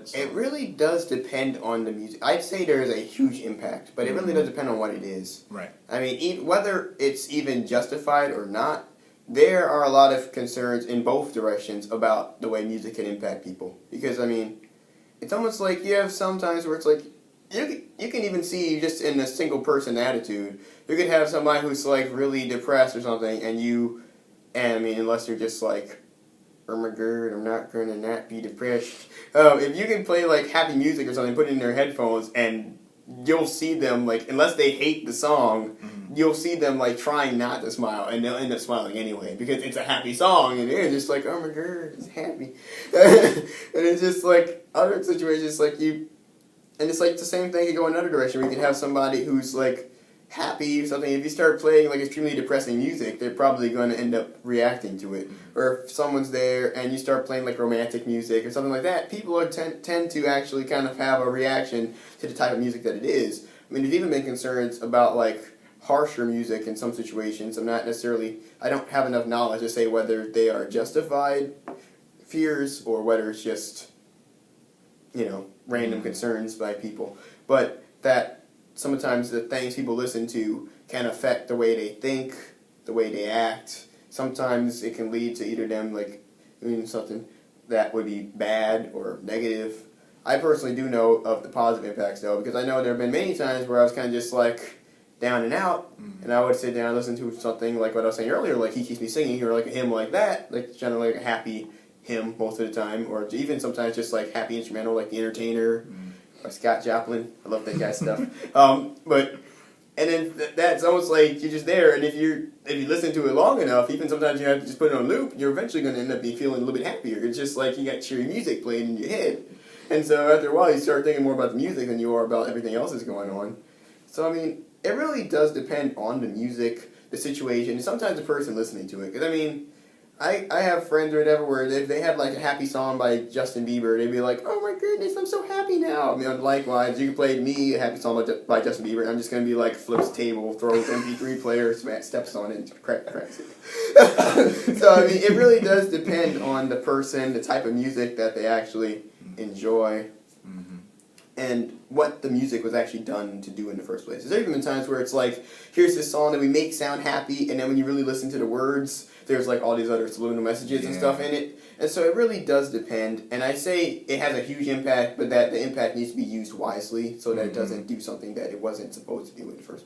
it. So. It really does depend on the music. I'd say there is a huge impact, but it really does depend on what it is. Right. I mean, whether it's even justified or not, there are a lot of concerns in both directions about the way music can impact people. Because, I mean, it's almost like you have some times where it's like, you can even see just in a single person attitude, you could have somebody who's like really depressed or something, and I mean, unless you're just like, oh my god, I'm not gonna not be depressed. If you can play like happy music or something, put it in their headphones, and you'll see them like, unless they hate the song, you'll see them like trying not to smile, and they'll end up smiling anyway because it's a happy song, and they're just like, oh my god, it's happy. And it's just like other situations, like and it's like the same thing. You go another direction where you can have somebody who's like happy or something. If you start playing like extremely depressing music, they're probably going to end up reacting to it. Or if someone's there and you start playing like romantic music or something like that, people tend to actually kind of have a reaction to the type of music that it is. I mean, there's even been concerns about like harsher music in some situations. I don't have enough knowledge to say whether they are justified fears or whether it's just, random concerns by people. But that sometimes the things people listen to can affect the way they think, the way they act. Sometimes it can lead to either them like doing something that would be bad or negative. I personally do know of the positive impacts though, because I know there have been many times where I was kind of just like down and out, and I would sit down and listen to something like what I was saying earlier, like He Keeps Me Singing, or like a hymn like that, like generally like a happy hymn most of the time, or even sometimes just like happy instrumental like The Entertainer or Scott Joplin. I love that guy's stuff. And then that's almost like you're just there, and if you listen to it long enough, even sometimes you have to just put it on loop, you're eventually going to end up feeling a little bit happier. It's just like you got cheery music playing in your head. And so after a while, you start thinking more about the music than you are about everything else that's going on. So, I mean, it really does depend on the music, the situation, and sometimes the person listening to it. Because, I mean, I have friends or whatever where if they have like a happy song by Justin Bieber, they'd be like, oh my goodness, I'm so happy now. I mean, likewise, you can play me a happy song by Justin Bieber, and I'm just going to be like, flips table, throws MP3 player, steps on it, and cracks it. So, I mean, it really does depend on the person, the type of music that they actually enjoy, and what the music was actually done to do in the first place. There's even been times where it's like, here's this song that we make sound happy, and then when you really listen to the words, there's like all these other subliminal messages and stuff in it. And so it really does depend. And I say it has a huge impact, but that the impact needs to be used wisely so that it doesn't do something that it wasn't supposed to do in the first place.